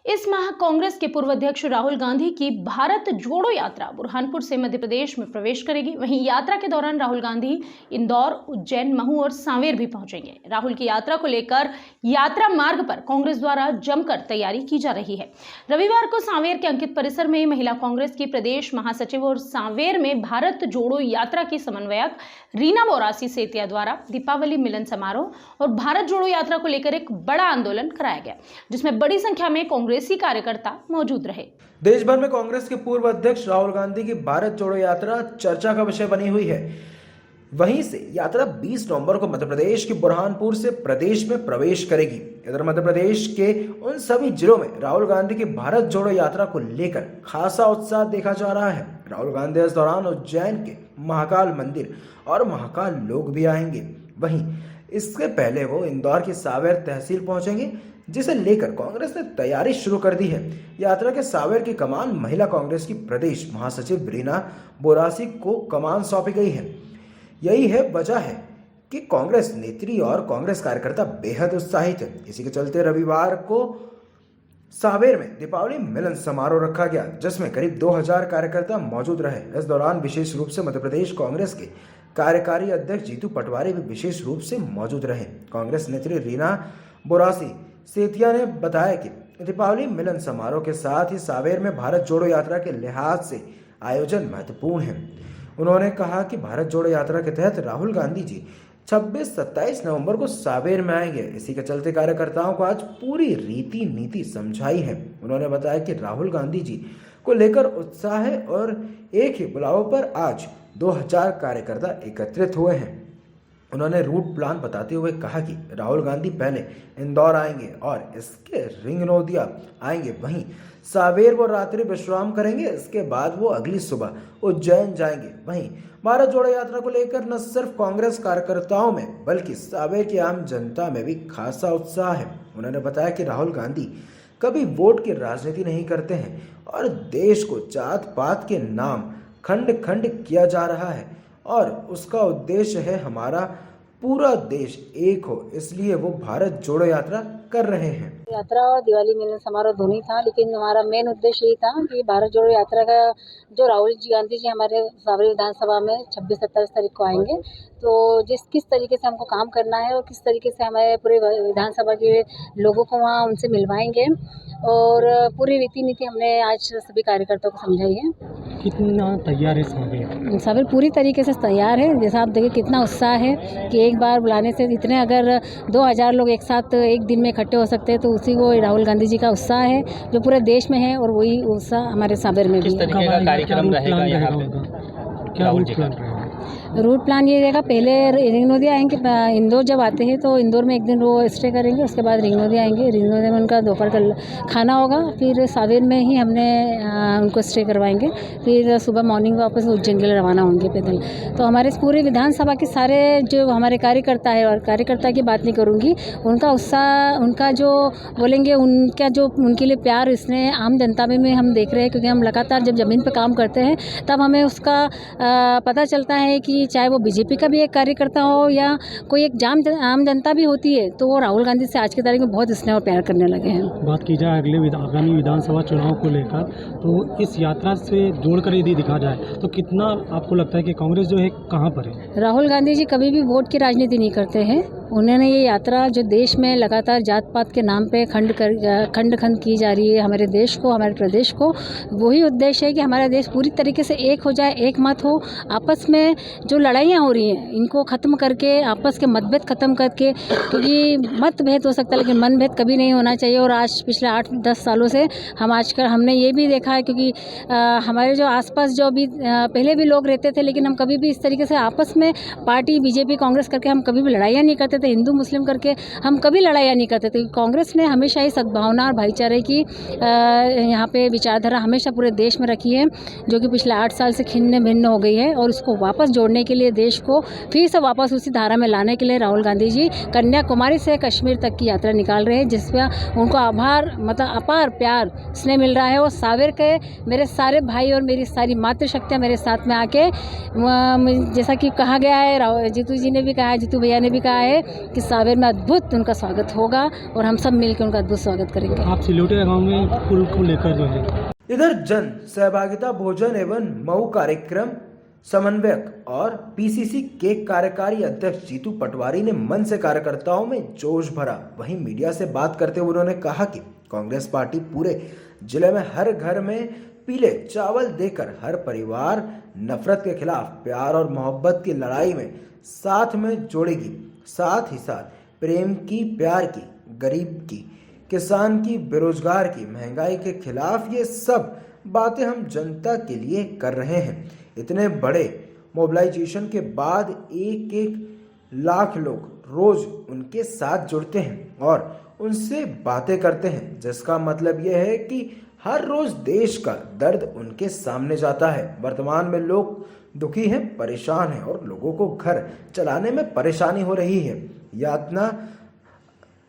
इस माह कांग्रेस के पूर्व अध्यक्ष राहुल गांधी की भारत जोड़ो यात्रा बुरहानपुर से मध्य प्रदेश में प्रवेश करेगी। वहीं यात्रा के दौरान राहुल गांधी इंदौर, उज्जैन, महू और सांवेर भी पहुंचेंगे। राहुल की यात्रा को लेकर यात्रा मार्ग पर कांग्रेस द्वारा जमकर तैयारी की जा रही है। रविवार को सांवेर के अंकित परिसर में महिला कांग्रेस की प्रदेश महासचिव और सांवेर में भारत जोड़ो यात्रा की समन्वयक रीना बोरासी सेतिया द्वारा दीपावली मिलन समारोह और भारत जोड़ो यात्रा को लेकर एक बड़ा आंदोलन कराया गया, जिसमें बड़ी संख्या में कांग्रेसी कार्यकर्ता मौजूद रहे। देश भर में कांग्रेस के पूर्व अध्यक्ष राहुल गांधी की भारत जोड़ो यात्रा चर्चा का विषय बनी हुई है। वहीं से यात्रा 20 नवंबर को मध्य प्रदेश के बुरहानपुर से प्रदेश में प्रवेश करेगी। इधर मध्य प्रदेश के उन सभी जिलों में राहुल गांधी की भारत जोड़ो यात्रा को लेकर खासा उत्साह देखा जा रहा है। राहुल गांधी इस दौरान उज्जैन के महाकाल मंदिर और महाकाल लोग भी आएंगे। वहीं इससे पहले वो इंदौर की सांवेर तहसील पहुंचेंगे, जिसे लेकर कांग्रेस ने तैयारी शुरू कर दी है। यात्रा के सांवेर की कमान महिला कांग्रेस की प्रदेश महासचिव रीना बोरासी को कमान सौंपी गई है। यही है वजह है कि कांग्रेस नेत्री और कांग्रेस कार्यकर्ता बेहद उत्साहित है। इसी के चलते रविवार को सांवेर में दीपावली मिलन समारोह रखा गया, जिसमें करीब 2000 कार्यकर्ता मौजूद रहे। इस दौरान विशेष रूप से मध्य प्रदेश कांग्रेस के कार्यकारी अध्यक्ष जीतू पटवारी भी विशेष रूप से मौजूद रहे। कांग्रेस नेत्री रीना बोरासी सेतिया ने बताया कि दीपावली मिलन समारोह के साथ ही सांवेर में भारत जोड़ो यात्रा के लिहाज से आयोजन महत्वपूर्ण है। उन्होंने कहा कि भारत जोड़ो यात्रा के तहत राहुल गांधी जी 26-27 नवंबर को सांवेर में आएंगे। इसी के चलते कार्यकर्ताओं को आज पूरी रीति नीति समझाई है। उन्होंने बताया कि राहुल गांधी जी को लेकर उत्साह है और एक ही बुलाव पर आज 2000 कार्यकर्ता एकत्रित हुए हैं। उन्होंने रूट प्लान बताते हुए कहा कि राहुल गांधी पहले इंदौर आएंगे और इसके रिंग नोदिया आएंगे। वहीं सांवेर वो रात्रि विश्राम करेंगे। इसके बाद वो अगली सुबह उज्जैन जाएंगे। वहीं भारत जोड़ो यात्रा को लेकर न सिर्फ कांग्रेस कार्यकर्ताओं में बल्कि सांवेर की आम जनता में भी खासा उत्साह है। उन्होंने बताया कि राहुल गांधी कभी वोट की राजनीति नहीं करते हैं और देश को जात पात के नाम खंड खंड किया जा रहा है और उसका उद्देश्य है हमारा पूरा देश एक हो, इसलिए वो भारत जोड़ो यात्रा कर रहे हैं। यात्रा और दिवाली मिलन समारोह दोनों ही था, लेकिन हमारा मेन उद्देश्य यही था कि भारत जोड़ो यात्रा का जो राहुल गांधी जी हमारे सांवेर विधानसभा में 26-27 तारीख को आएंगे, तो किस तरीके से हमको काम करना है और किस तरीके से हमारे पूरे विधानसभा के लोगों को वहाँ उनसे मिलवाएंगे और पूरी रीति नीति हमने आज सभी कार्यकर्ताओं को समझाई है। कितना तैयार है सांवेर? सांवेर पूरी तरीके से तैयार है। जैसा आप देखिए कितना उत्साह है कि एक बार बुलाने से इतने अगर 2000 लोग एक साथ एक दिन में इकट्ठे हो सकते हैं, तो उसी को राहुल गांधी जी का उत्साह है जो पूरे देश में है और वही उत्साह हमारे सांवेर में भी है। किस तरीके का कार्यक्रम रहेगा यहाँ पे? क्या रूट प्लान रहेगा? रूट प्लान ये रहेगा, पहले रिंग नोदिया आएंगे। इंदौर जब आते हैं तो इंदौर में एक दिन वो स्टे करेंगे, उसके बाद रिंग नोदिया आएंगे। रिंग नोदिया में उनका दोपहर का खाना होगा, फिर सांवेर में ही हमने उनको स्टे करवाएंगे। फिर सुबह मॉर्निंग वापस उज्जैन के लिए रवाना होंगे पैदल। तो हमारे पूरे विधानसभा के सारे जो हमारे कार्यकर्ता है, और कार्यकर्ता की बात नहीं करूँगी, उनका उत्साह, उनका जो बोलेंगे उनका जो उनके लिए प्यार इसने आम जनता में हम देख रहे हैं, क्योंकि हम लगातार जब ज़मीन पर काम करते हैं तब हमें उसका पता चलता है कि चाहे वो बीजेपी का भी एक कार्यकर्ता हो या कोई एक आम जनता भी होती है, तो वो राहुल गांधी से आज की तारीख में बहुत स्नेह और प्यार करने लगे हैं। बात की जाए अगले आगामी विधानसभा चुनाव को लेकर, तो इस यात्रा से जोड़कर यदि दिखा जाए तो कितना आपको लगता है कि कांग्रेस जो है कहाँ पर है? राहुल गांधी जी कभी भी वोट की राजनीति नहीं करते हैं। उन्होंने ये यात्रा जो देश में लगातार जात पात के नाम पे खंड खंड की जा रही है हमारे देश को, हमारे प्रदेश को, वही उद्देश्य है कि हमारा देश पूरी तरीके से एक हो जाए, एक मत हो। आपस में जो लड़ाइयाँ हो रही हैं इनको ख़त्म करके, आपस के मतभेद ख़त्म करके, क्योंकि मतभेद हो सकता है लेकिन मनभेद कभी नहीं होना चाहिए। और आज पिछले 8-10 सालों से हमने ये भी देखा है, क्योंकि हमारे जो आसपास जो भी पहले भी लोग रहते थे, लेकिन हम कभी भी इस तरीके से आपस में पार्टी बीजेपी कांग्रेस करके हम कभी भी लड़ाइयाँ नहीं करते थे। हिंदू मुस्लिम करके हम कभी लड़ाइयाँ नहीं करते थे। कांग्रेस ने हमेशा ही सद्भावना और भाईचारे की यहाँ पे विचारधारा हमेशा पूरे देश में रखी है, जो कि पिछले 8 साल से छिन्न भिन्न हो गई है। और उसको वापस जोड़ने के लिए, देश को फिर से वापस उसी धारा में लाने के लिए राहुल गांधी जी कन्याकुमारी से कश्मीर तक की यात्रा निकाल रहे हैं, जिसमें उनको अपार प्यार स्नेह मिल रहा है। और सांवेर के मेरे सारे भाई और मेरी सारी मातृशक्तियाँ मेरे साथ में आके, जैसा कि कहा गया है, जीतू जी ने भी कहा है, जीतू भैया ने भी कहा है कि सावेर में अद्भुत उनका स्वागत होगा और हम सब मिलकर उनका अद्भुत स्वागत करेंगे। आप सिलोटिया गांव में पुल को लेकर जो है इधर जन सहभागिता भोजन एवं मऊ कार्यक्रम समन्वयक और पीसीसी के कार्यकारी अध्यक्ष जीतू पटवारी ने मन से कार्यकर्ताओं में जोश भरा। वहीं मीडिया से बात करते हुए उन्होंने कहा कि कांग्रेस पार्टी पूरे जिले में हर घर में पीले चावल देकर हर परिवार नफरत के खिलाफ प्यार और मोहब्बत की लड़ाई में साथ में जोड़ेगी। साथ ही साथ प्रेम की, प्यार की, गरीब की, किसान की, बेरोजगार की, महंगाई के खिलाफ ये सब बातें हम जनता के लिए कर रहे हैं। इतने बड़े मोबिलाइजेशन के बाद 1-1 लाख लोग रोज उनके साथ जुड़ते हैं और उनसे बातें करते हैं, जिसका मतलब यह है कि हर रोज देश का दर्द उनके सामने जाता है। वर्तमान में लोग दुखी हैं, परेशान हैं और लोगों को घर चलाने में परेशानी हो रही है। यातना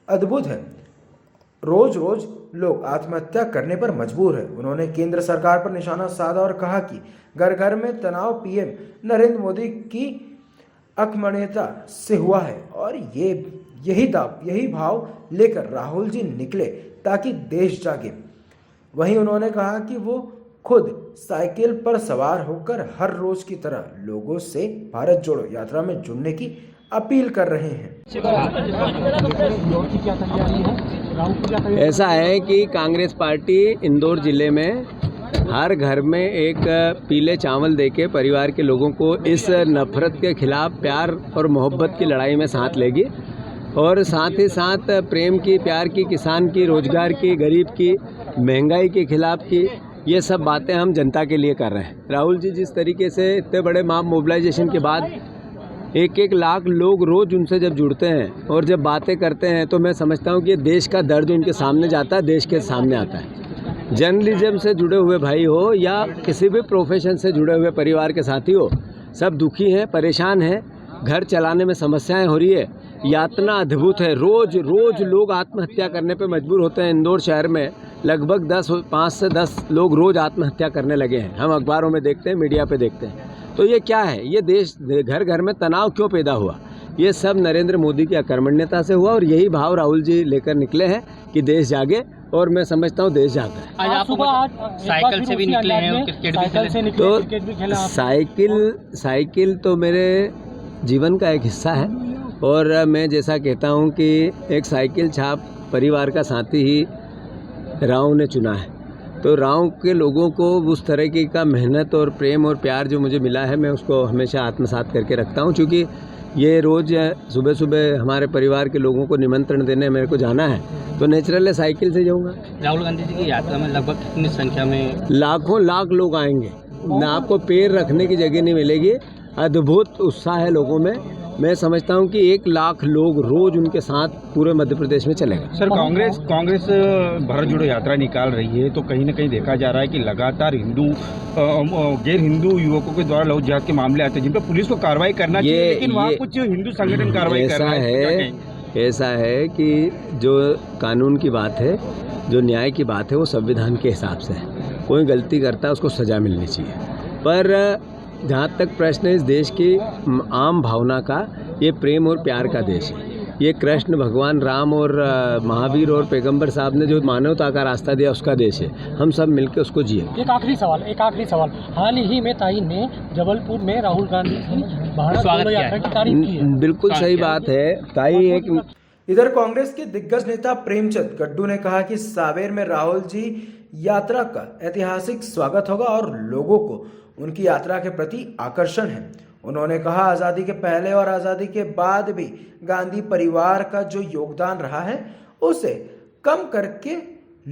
अद्भुत है, रोज रोज लोग आत्महत्या करने पर मजबूर है। उन्होंने केंद्र सरकार पर निशाना साधा और कहा कि घर घर में तनाव पीएम नरेंद्र मोदी की अकमण्यता से हुआ है और यही भाव लेकर राहुल जी निकले ताकि देश जागे। वहीं उन्होंने कहा कि वो खुद साइकिल पर सवार होकर हर रोज की तरह लोगों से भारत जोड़ो यात्रा में जुड़ने की अपील कर रहे हैं। ऐसा है कि कांग्रेस पार्टी इंदौर जिले में हर घर में एक पीले चावल देके परिवार के लोगों को इस नफरत के खिलाफ प्यार और मोहब्बत की लड़ाई में साथ लेगी और साथ ही साथ प्रेम की, प्यार की, किसान की, रोजगार की, गरीब की, महंगाई के खिलाफ की, ये सब बातें हम जनता के लिए कर रहे हैं। राहुल जी जिस तरीके से इतने बड़े मास मोबिलाइजेशन के बाद 1-1 लाख लोग रोज़ उनसे जब जुड़ते हैं और जब बातें करते हैं तो मैं समझता हूँ कि देश का दर्द उनके सामने जाता है, देश के सामने आता है। जर्नलिज्म से जुड़े हुए भाई हो या किसी भी प्रोफेशन से जुड़े हुए परिवार के साथी हो, सब दुखी हैं, परेशान हैं, घर चलाने में समस्याएं हो रही है, यातना अद्भुत है। रोज़ रोज़ लोग आत्महत्या करने पे मजबूर होते हैं। इंदौर शहर में लगभग 5 से 10 लोग रोज़ आत्महत्या करने लगे हैं। हम अखबारों में देखते हैं, मीडिया पे देखते हैं। तो ये क्या है, ये देश घर घर में तनाव क्यों पैदा हुआ? ये सब नरेंद्र मोदी की अकर्मण्यता से हुआ और यही भाव राहुल जी लेकर निकले हैं कि देश जागे और मैं समझता हूँ देश जागा है। आज आप साइकिल से भी निकले हैं और क्रिकेट भी खेले। तो साइकिल तो मेरे जीवन का एक हिस्सा है और मैं जैसा कहता हूँ कि एक साइकिल छाप परिवार का साथी ही राव ने चुना है। तो राव के लोगों को उस तरह की का मेहनत और प्रेम और प्यार जो मुझे मिला है, मैं उसको हमेशा आत्मसात करके रखता हूँ। क्योंकि ये रोज़ सुबह सुबह हमारे परिवार के लोगों को निमंत्रण देने मेरे को जाना है तो नेचुरल है साइकिल से जाऊँगा। राहुल गांधी जी की यात्रा में लगभग कितनी संख्या में? लाखों लाख लोग आएंगे, न आपको पैर रखने की जगह नहीं मिलेगी। अद्भुत उत्साह है लोगों में। मैं समझता हूं कि 1 लाख लोग रोज उनके साथ पूरे मध्य प्रदेश में चलेगा। सर, कांग्रेस भारत जोड़ो यात्रा निकाल रही है तो कहीं ना कहीं देखा जा रहा है कि लगातार गैर हिंदू युवकों के द्वारा लव जिहाद के मामले आते हैं जिन पर पुलिस को कार्रवाई करना चाहिए, लेकिन वहाँ कुछ हिंदू संगठन कार्रवाई कर रहे हैं। ऐसा है कि जो कानून की बात है, जो न्याय की बात है, वो संविधान के हिसाब से है। कोई गलती करता है उसको सजा मिलनी चाहिए। पर जहाँ तक प्रश्न है इस देश की आम भावना का, ये प्रेम और प्यार का देश है। ये कृष्ण भगवान राम और महावीर और पैगंबर साहब ने जो मानवता का रास्ता दिया उसका देश है। हम सब मिलकर उसको जिए। एक आखिरी सवाल। हाल ही में ताई ने जबलपुर में राहुल गांधी की भारत जोड़ो यात्रा की तारीफ की है। बिल्कुल सही बात है। ताई एक इधर कांग्रेस के दिग्गज नेता प्रेमचंद गड्डू ने कहा कि सावेर में राहुल जी यात्रा का ऐतिहासिक स्वागत होगा और लोगों को उनकी यात्रा के प्रति आकर्षण है। उन्होंने कहा आज़ादी के पहले और आज़ादी के बाद भी गांधी परिवार का जो योगदान रहा है उसे कम करके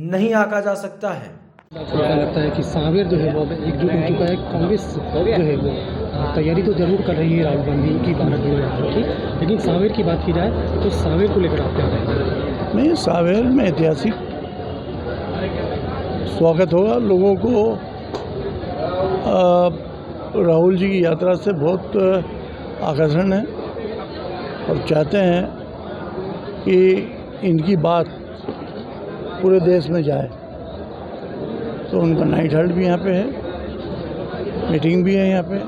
नहीं आंका जा सकता है। लगता है कि सावेर जो है वो एकजुट हो चुका है। कांग्रेस जो है वो तैयारी तो जरूर कर रही है राहुल गांधी की भारत जोड़ो यात्रा की, लेकिन सावेर की बात की जाए तो सावेर को लेकर आप क्या कहेंगे? नहीं, सावेर में ऐतिहासिक स्वागत होगा। लोगों को राहुल जी की यात्रा से बहुत आकर्षण है और चाहते हैं कि इनकी बात पूरे देश में जाए। तो उनका नाइट हल्ट भी यहाँ पे है, मीटिंग भी है यहाँ पे,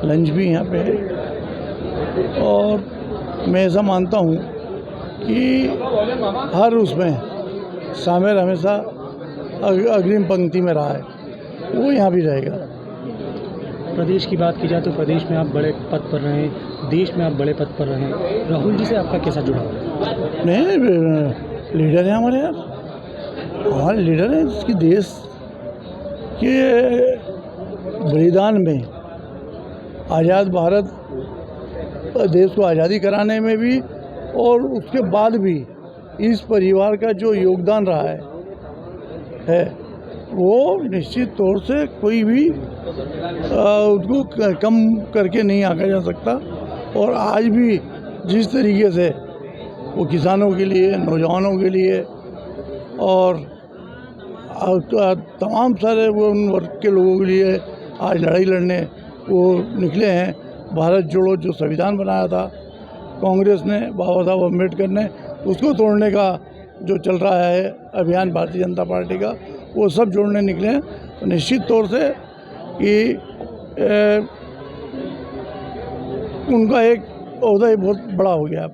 लंच भी यहाँ पे है और मैं ऐसा मानता हूँ कि हर उसमें सामेर हमेशा अग्रिम पंक्ति में रहा है, वो यहाँ भी रहेगा। प्रदेश की बात की जाए तो प्रदेश में आप बड़े पद पर रहे हैं, देश में आप बड़े पद पर रहे हैं। राहुल जी से आपका कैसा जुड़ाव है? नहीं, लीडर हैं हमारे यार, हमारे लीडर हैं जिसकी देश के बलिदान में, आज़ाद भारत देश को आज़ादी कराने में भी और उसके बाद भी इस परिवार का जो योगदान रहा है वो निश्चित तौर से कोई भी उसको कम करके नहीं आंका जा सकता। और आज भी जिस तरीके से वो किसानों के लिए, नौजवानों के लिए और तमाम सारे वो उन वर्ग के लोगों के लिए आज लड़ाई लड़ने वो निकले हैं। भारत जोड़ो जो संविधान बनाया था कांग्रेस ने, बाबा साहब अम्बेडकर ने, उसको तोड़ने का जो चल रहा है अभियान भारतीय जनता पार्टी का, वो सब जोड़ने निकले हैं। तो निश्चित तौर से कि उनका एक ओहदा ही बहुत बड़ा हो गया।